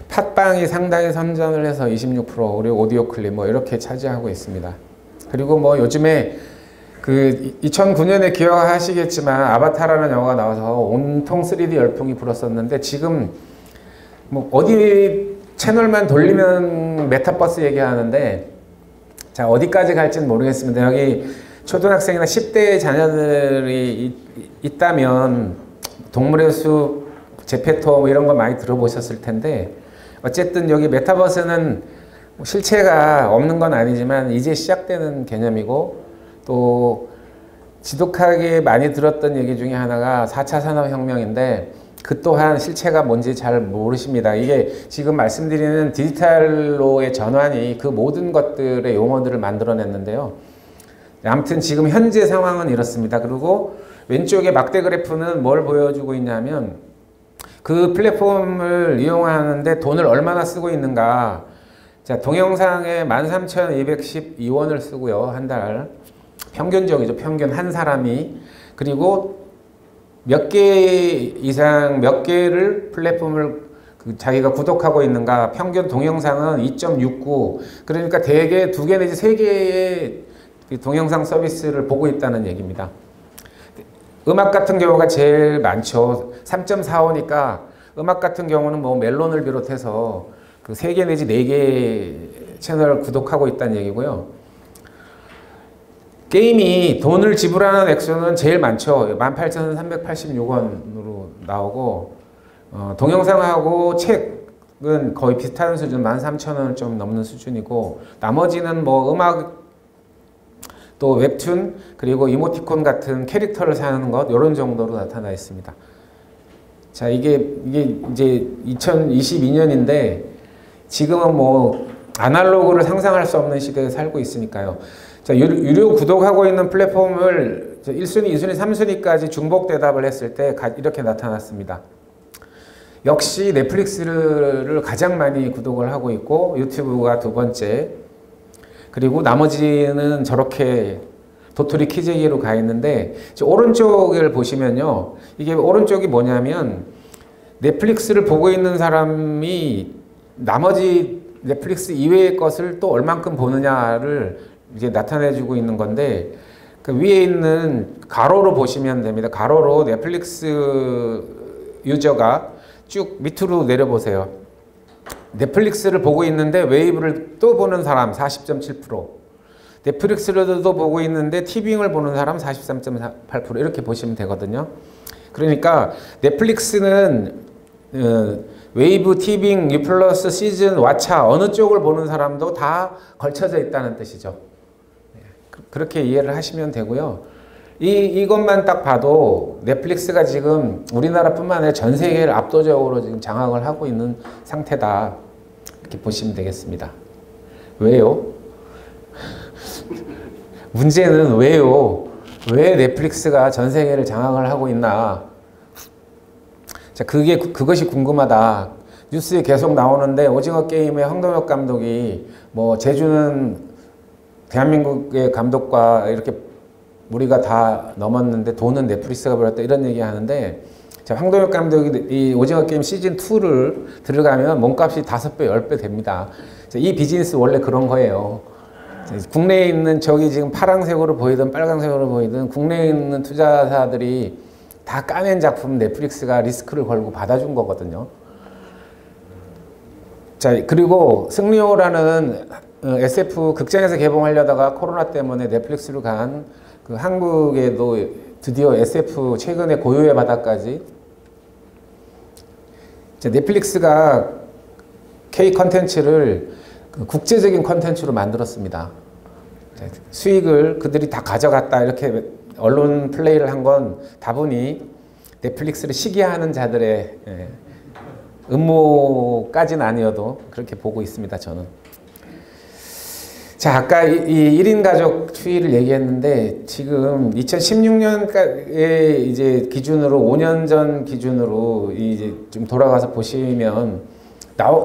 팟빵이 상당히 선전을 해서 26%, 그리고 오디오 클립 뭐 이렇게 차지하고 있습니다. 그리고 뭐 요즘에 2009년에 기억하시겠지만 아바타라는 영화가 나와서 온통 3D 열풍이 불었었는데, 지금 뭐 어디 채널만 돌리면 메타버스 얘기하는데, 자, 어디까지 갈지는 모르겠습니다. 여기 초등학생이나 10대 자녀들이 있다면 동물의 숲, 제페토 뭐 이런 거 많이 들어보셨을 텐데, 어쨌든 여기 메타버스는 실체가 없는 건 아니지만 이제 시작되는 개념이고, 또 지독하게 많이 들었던 얘기 중에 하나가 4차 산업혁명인데 그 또한 실체가 뭔지 잘 모르십니다. 이게 지금 말씀드리는 디지털로의 전환이 그 모든 것들의 용어들을 만들어냈는데요. 아무튼 지금 현재 상황은 이렇습니다. 그리고 왼쪽에 막대 그래프는 뭘 보여주고 있냐면 그 플랫폼을 이용하는데 돈을 얼마나 쓰고 있는가. 자, 동영상에 13,212원을 쓰고요. 한 달. 평균적이죠. 평균 한 사람이. 그리고 몇 개 이상, 몇 개를 플랫폼을 자기가 구독하고 있는가. 평균 동영상은 2.69. 그러니까 대개 2개 내지 3개의 동영상 서비스를 보고 있다는 얘기입니다. 음악 같은 경우가 제일 많죠. 3.45니까 음악 같은 경우는 뭐 멜론을 비롯해서 그 3개 내지 4개 채널을 구독하고 있다는 얘기고요. 게임이 돈을 지불하는 액수는 제일 많죠. 18,386원으로 나오고, 동영상하고 책은 거의 비슷한 수준, 13,000원을 좀 넘는 수준이고, 나머지는 뭐 음악, 또 웹툰, 그리고 이모티콘 같은 캐릭터를 사는 것, 이런 정도로 나타나 있습니다. 자, 이게 이제 2022년인데, 지금은 뭐, 아날로그를 상상할 수 없는 시대에 살고 있으니까요. 자, 유료 구독하고 있는 플랫폼을 1순위, 2순위, 3순위까지 중복 대답을 했을 때 이렇게 나타났습니다. 역시 넷플릭스를 가장 많이 구독을 하고 있고 유튜브가 2번째, 그리고 나머지는 저렇게 도토리 키재기로 가 있는데, 오른쪽을 보시면요, 이게 오른쪽이 뭐냐면 넷플릭스를 보고 있는 사람이 나머지 넷플릭스 이외의 것을 또 얼만큼 보느냐를 이제 나타내주고 있는 건데, 그 위에 있는 가로로 보시면 됩니다. 가로로 넷플릭스 유저가 쭉 밑으로 내려보세요. 넷플릭스를 보고 있는데 웨이브를 또 보는 사람 40.7%, 넷플릭스를 또 보고 있는데 티빙을 보는 사람 43.8%, 이렇게 보시면 되거든요. 그러니까 넷플릭스는 웨이브, 티빙, 유플러스, 시즌, 왓챠 어느 쪽을 보는 사람도 다 걸쳐져 있다는 뜻이죠. 그렇게 이해를 하시면 되고요. 이것만 딱 봐도 넷플릭스가 지금 우리나라뿐만 아니라 전 세계를 압도적으로 지금 장악을 하고 있는 상태다, 이렇게 보시면 되겠습니다. 왜요? 문제는 왜요? 왜 넷플릭스가 전 세계를 장악을 하고 있나? 자, 그것이 궁금하다. 뉴스에 계속 나오는데, 오징어 게임의 황동혁 감독이 뭐 제주는 대한민국의 감독과 이렇게 우리가 다 넘었는데 돈은 넷플릭스가 벌었다, 이런 얘기 하는데, 자, 황동혁 감독이 이 오징어 게임 시즌 2를 들어가면 몸값이 5배, 10배 됩니다. 자, 이 비즈니스 원래 그런 거예요. 국내에 있는 저기 지금 파란색으로 보이든 빨간색으로 보이든 국내에 있는 투자사들이 다 까낸 작품 넷플릭스가 리스크를 걸고 받아준 거거든요. 자, 그리고 승리호라는 SF 극장에서 개봉하려다가 코로나 때문에 넷플릭스로 간 그 한국에도 드디어 SF 최근에 고요의 바다까지, 자, 넷플릭스가 K 컨텐츠를 국제적인 컨텐츠로 만들었습니다. 수익을 그들이 다 가져갔다, 이렇게 언론 플레이를 한 건 다분히 넷플릭스를 시기하는 자들의 음모까지는 아니어도 그렇게 보고 있습니다, 저는. 자, 아까 이 1인 가족 추이를 얘기했는데, 지금 2016년에 이제 기준으로 5년 전 기준으로 이제 좀 돌아가서 보시면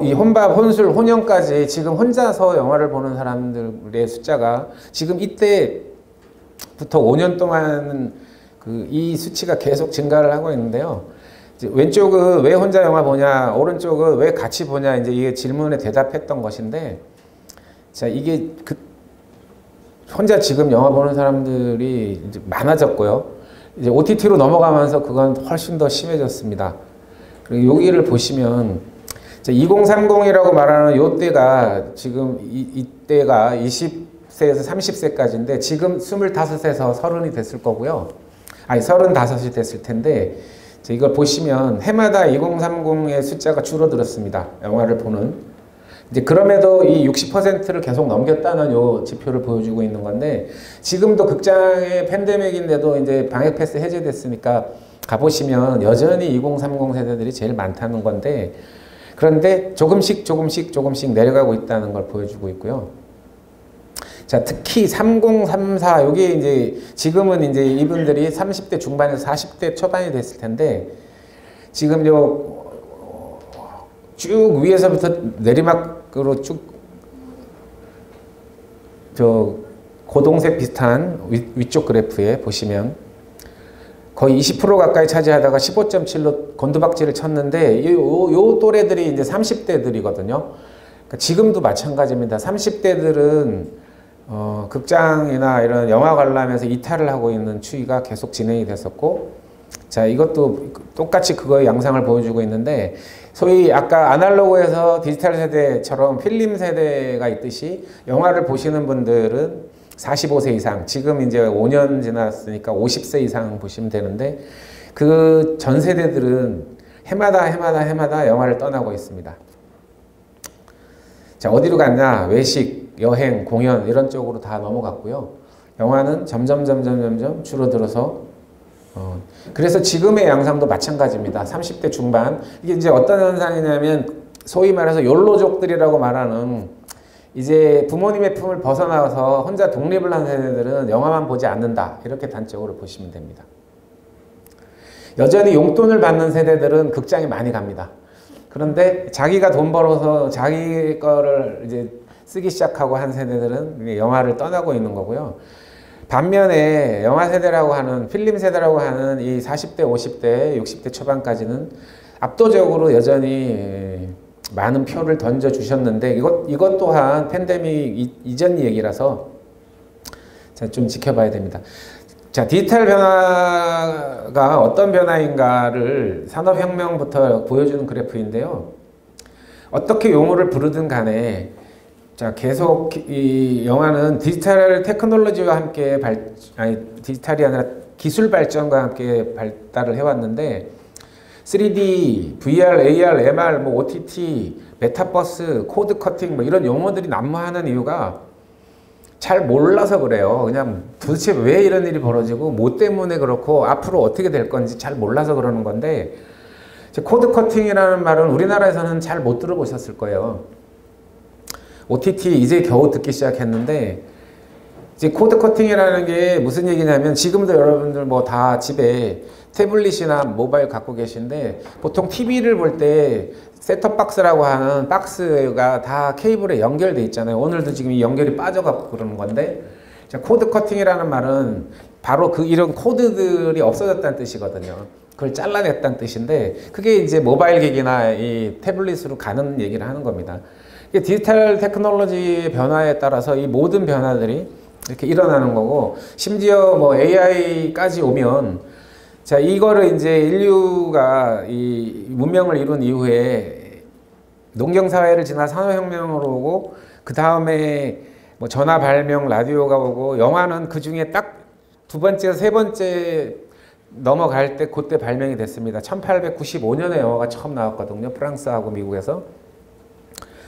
이 혼밥, 혼술, 혼영까지 지금 혼자서 영화를 보는 사람들의 숫자가 지금 이때부터 5년 동안 이 수치가 계속 증가를 하고 있는데요. 왼쪽은 왜 혼자 영화 보냐, 오른쪽은 왜 같이 보냐, 이제 이게 질문에 대답했던 것인데, 자, 이게 혼자 지금 영화 보는 사람들이 이제 많아졌고요. 이제 OTT로 넘어가면서 그건 훨씬 더 심해졌습니다. 그리고 여기를 보시면 2030이라고 말하는 요때가 지금 이때가 20세에서 30세까지인데 지금 25세에서 30이 됐을 거고요. 아니 35이 됐을 텐데, 이걸 보시면 해마다 2030의 숫자가 줄어들었습니다. 영화를 보는. 이제 그럼에도 이 60%를 계속 넘겼다는 요 지표를 보여주고 있는 건데, 지금도 극장의 팬데믹인데도 이제 방역 패스 해제됐으니까 가보시면 여전히 2030 세대들이 제일 많다는 건데, 그런데 조금씩 내려가고 있다는 걸 보여주고 있고요. 자, 특히 30, 34, 요게 이제 지금은 이제 이분들이 30대 중반에서 40대 초반이 됐을 텐데, 지금 쭉 위에서부터 내리막으로 쭉 고동색 비슷한 위쪽 그래프에 보시면 거의 20% 가까이 차지하다가 15.7로 곤두박질을 쳤는데, 요 또래들이 이제 30대들이거든요. 그러니까 지금도 마찬가지입니다. 30대들은 극장이나 이런 영화 관람에서 이탈을 하고 있는 추이가 계속 진행이 됐었고, 자, 이것도 똑같이 그거의 양상을 보여주고 있는데, 소위 아까 아날로그에서 디지털 세대처럼 필름 세대가 있듯이 영화를 보시는 분들은 45세 이상, 지금 이제 5년 지났으니까 50세 이상 보시면 되는데, 그 전 세대들은 해마다 영화를 떠나고 있습니다. 자, 어디로 갔냐? 외식, 여행, 공연 이런 쪽으로 다 넘어갔고요. 영화는 점점 줄어들어서 그래서 지금의 양상도 마찬가지입니다. 30대 중반. 이게 이제 어떤 현상이냐면 소위 말해서 욜로족들이라고 말하는 이제 부모님의 품을 벗어나서 혼자 독립을 한 세대들은 영화만 보지 않는다. 이렇게 단적으로 보시면 됩니다. 여전히 용돈을 받는 세대들은 극장에 많이 갑니다. 그런데 자기가 돈 벌어서 자기 거를 이제 쓰기 시작하고 한 세대들은 영화를 떠나고 있는 거고요. 반면에 영화 세대라고 하는, 필름 세대라고 하는 이 40대, 50대, 60대 초반까지는 압도적으로 여전히 많은 표를 던져주셨는데 이것 또한 팬데믹 이전 얘기라서 좀 지켜봐야 됩니다. 자, 디지털 변화가 어떤 변화인가를 산업혁명부터 보여주는 그래프인데요. 어떻게 용어를 부르든 간에 자, 계속 이 영화는 디지털 테크놀로지와 함께 디지털이 아니라 기술 발전과 함께 발달을 해왔는데 3D, VR, AR, MR, 뭐 OTT, 메타버스, 코드 커팅 뭐 이런 용어들이 난무하는 이유가 잘 몰라서 그래요. 그냥 도대체 왜 이런 일이 벌어지고 뭐 때문에 그렇고 앞으로 어떻게 될 건지 잘 몰라서 그러는 건데 코드 커팅이라는 말은 우리나라에서는 잘 못 들어보셨을 거예요. OTT 이제 겨우 듣기 시작했는데 이제 코드 커팅이라는 게 무슨 얘기냐면 지금도 여러분들 뭐 다 집에 태블릿이나 모바일 갖고 계신데 보통 TV를 볼 때 셋톱박스라고 하는 박스가 다 케이블에 연결돼 있잖아요. 오늘도 지금 이 연결이 빠져갖고 그러는 건데 자, 코드 커팅이라는 말은 바로 이런 코드들이 없어졌다는 뜻이거든요. 그걸 잘라냈다는 뜻인데 그게 이제 모바일 기기나 이 태블릿으로 가는 얘기를 하는 겁니다. 디지털 테크놀로지의 변화에 따라서 이 모든 변화들이 이렇게 일어나는 거고 심지어 뭐 AI까지 오면 자, 이거를 이제 인류가 이 문명을 이룬 이후에 농경사회를 지나 산업혁명으로 오고 그 다음에 뭐 전화 발명, 라디오가 오고 영화는 그 중에 딱 두 번째, 세 번째 넘어갈 때 그때 발명이 됐습니다. 1895년에 영화가 처음 나왔거든요. 프랑스하고 미국에서.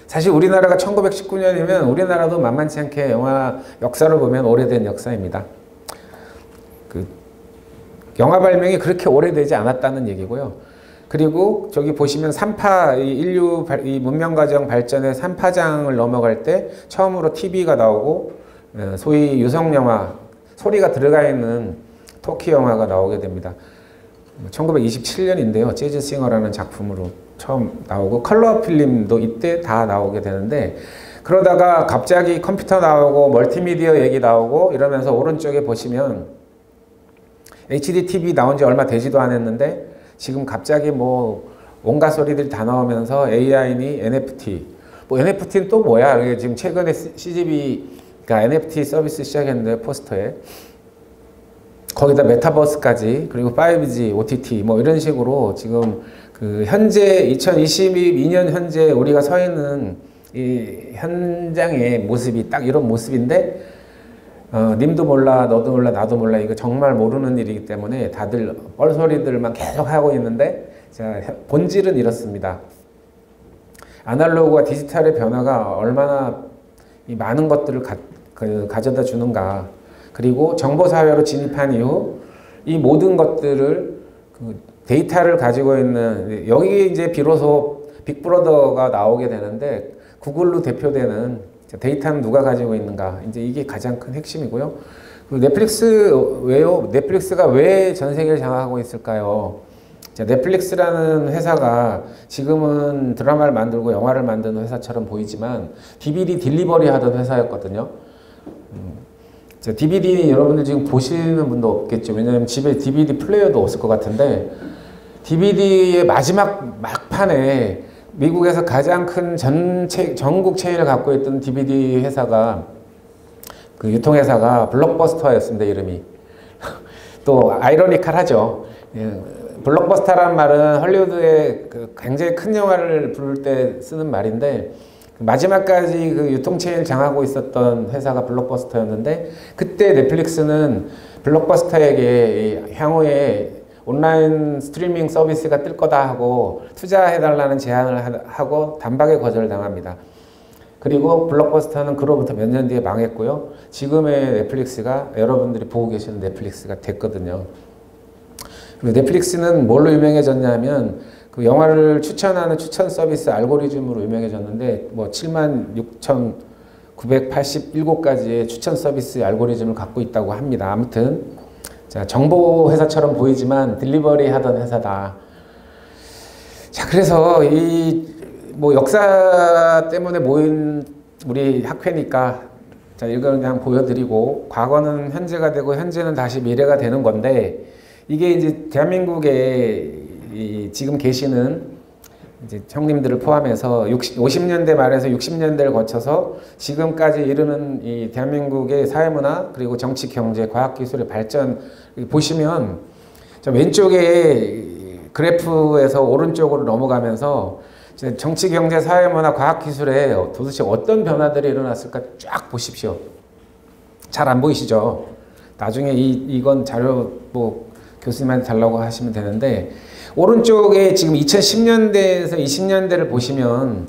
사실 우리나라가 1919년이면 우리나라도 만만치 않게 영화 역사를 보면 오래된 역사입니다. 영화 발명이 그렇게 오래되지 않았다는 얘기고요. 그리고 저기 보시면 3파, 인류 이 문명과정 발전의 3파장을 넘어갈 때 처음으로 TV가 나오고 소위 유성영화, 소리가 들어가 있는 토키 영화가 나오게 됩니다. 1927년인데요. 재즈싱어라는 작품으로 처음 나오고 컬러 필름도 이때 다 나오게 되는데 그러다가 갑자기 컴퓨터 나오고 멀티미디어 얘기 나오고 이러면서 오른쪽에 보시면 HD TV 나온 지 얼마 되지도 않았는데 지금 갑자기 뭐 온갖 소리들이 다 나오면서 AI니 NFT 뭐 NFT는 또 뭐야? 이게 지금 최근에 CGV가 NFT 서비스 시작했는데 포스터에 거기다 메타버스까지 그리고 5G, OTT 뭐 이런 식으로 지금 그 현재 2022년 현재 우리가 서 있는 이 현장의 모습이 딱 이런 모습인데 님도 몰라 너도 몰라 나도 몰라 이거 정말 모르는 일이기 때문에 다들 뻘소리들만 계속 하고 있는데 자, 본질은 이렇습니다. 아날로그와 디지털의 변화가 얼마나 이 많은 것들을 가져다 주는가 그리고 정보사회로 진입한 이후 이 모든 것들을 데이터를 가지고 있는 여기 이제 비로소 빅브러더가 나오게 되는데 구글로 대표되는 데이터는 누가 가지고 있는가 이제 이게 가장 큰 핵심이고요. 넷플릭스 왜요? 넷플릭스가 왜 전 세계를 장악하고 있을까요? 자, 넷플릭스라는 회사가 지금은 드라마를 만들고 영화를 만드는 회사처럼 보이지만 DVD 딜리버리 하던 회사였거든요. DVD 여러분들 지금 보시는 분도 없겠죠. 왜냐하면 집에 DVD 플레이어도 없을 것 같은데 DVD의 마지막 막판에 미국에서 가장 큰 전국 체인을 갖고 있던 DVD 회사가 그 유통회사가 블록버스터였습니다. 이름이. 또 아이러니컬하죠. 예, 블록버스터라는 말은 헐리우드의 그 굉장히 큰 영화를 부를 때 쓰는 말인데 마지막까지 그 유통체인을 장하고 있었던 회사가 블록버스터였는데 그때 넷플릭스는 블록버스터에게 향후에 온라인 스트리밍 서비스가 뜰 거다 하고 투자해달라는 제안을 하고 단박에 거절당합니다. 그리고 블록버스터는 그로부터 몇 년 뒤에 망했고요. 지금의 넷플릭스가 여러분들이 보고 계시는 넷플릭스가 됐거든요. 그리고 넷플릭스는 뭘로 유명해졌냐면 그 영화를 추천하는 추천 서비스 알고리즘으로 유명해졌는데 뭐 76,987가지의 추천 서비스 알고리즘을 갖고 있다고 합니다. 아무튼 자, 정보 회사처럼 보이지만 딜리버리 하던 회사다. 자, 그래서 이 뭐 역사 때문에 모인 우리 학회니까 자, 이걸 그냥 보여드리고 과거는 현재가 되고 현재는 다시 미래가 되는 건데 이게 이제 대한민국에 지금 계시는 이제 형님들을 포함해서 50년대 말에서 60년대를 거쳐서 지금까지 이르는 이 대한민국의 사회문화 그리고 정치, 경제, 과학기술의 발전 보시면 저 왼쪽에 그래프에서 오른쪽으로 넘어가면서 정치, 경제, 사회문화, 과학기술에 도대체 어떤 변화들이 일어났을까 쫙 보십시오. 잘 안 보이시죠? 나중에 이건 자료 뭐 교수님한테 달라고 하시면 되는데 오른쪽에 지금 2010년대에서 20년대를 보시면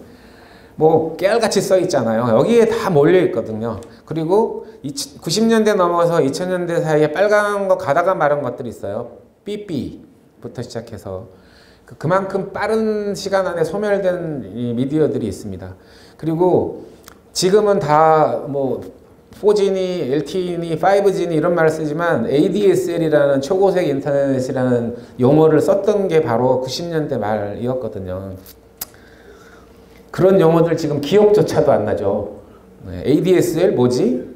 뭐 깨알같이 써 있잖아요. 여기에 다 몰려 있거든요. 그리고 90년대 넘어서 2000년대 사이에 빨간 거 가다가 마른 것들이 있어요. 삐삐부터 시작해서 그만큼 빠른 시간 안에 소멸된 이 미디어들이 있습니다. 그리고 지금은 다 뭐 4G니 LTE니 5G니 이런 말을 쓰지만 ADSL이라는 초고색 인터넷이라는 용어를 썼던 게 바로 90년대 말이었거든요. 그런 용어들 지금 기억조차도 안 나죠. ADSL 뭐지?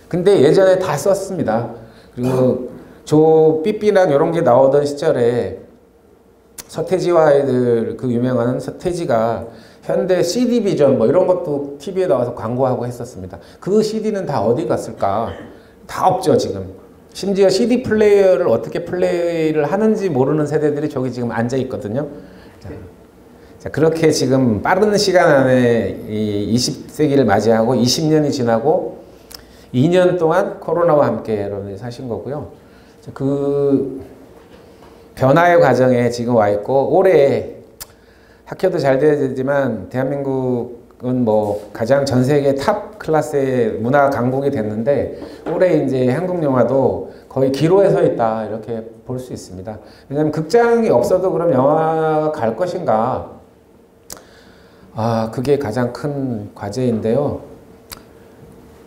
근데 예전에 다 썼습니다. 그리고 조 삐삐랑 이런 게 나오던 시절에 서태지와 아이들 그 유명한 서태지가 현대 CD 비전 뭐 이런 것도 TV에 나와서 광고하고 했었습니다. 그 CD는 다 어디 갔을까? 다 없죠 지금. 심지어 CD 플레이어를 어떻게 플레이를 하는지 모르는 세대들이 저기 지금 앉아 있거든요. 자, 그렇게 지금 빠른 시간 안에 이 20세기를 맞이하고 20년이 지나고 2년 동안 코로나와 함께 여러분이 사신 거고요. 그 변화의 과정에 지금 와 있고 올해 학교도 잘 돼야 되지만 대한민국은 뭐 가장 전 세계 탑 클래스의 문화 강국이 됐는데 올해 이제 한국 영화도 거의 기로에 서 있다 이렇게 볼 수 있습니다. 왜냐하면 극장이 없어도 그럼 영화가 갈 것인가? 그게 가장 큰 과제인데요.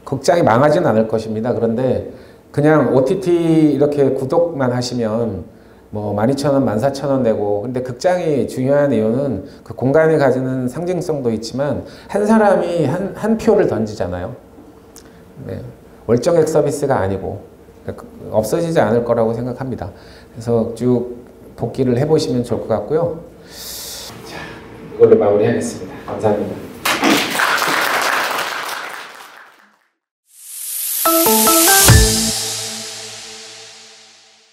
극장이 망하진 않을 것입니다. 그런데 그냥 OTT 이렇게 구독만 하시면 뭐 12,000원, 14,000원 내고 근데 극장이 중요한 이유는 그 공간이 가지는 상징성도 있지만 한 사람이 한 표를 던지잖아요. 네. 월정액 서비스가 아니고 없어지지 않을 거라고 생각합니다. 그래서 쭉 복귀를 해보시면 좋을 것 같고요. 자, 이걸로 마무리하겠습니다. 감사합니다.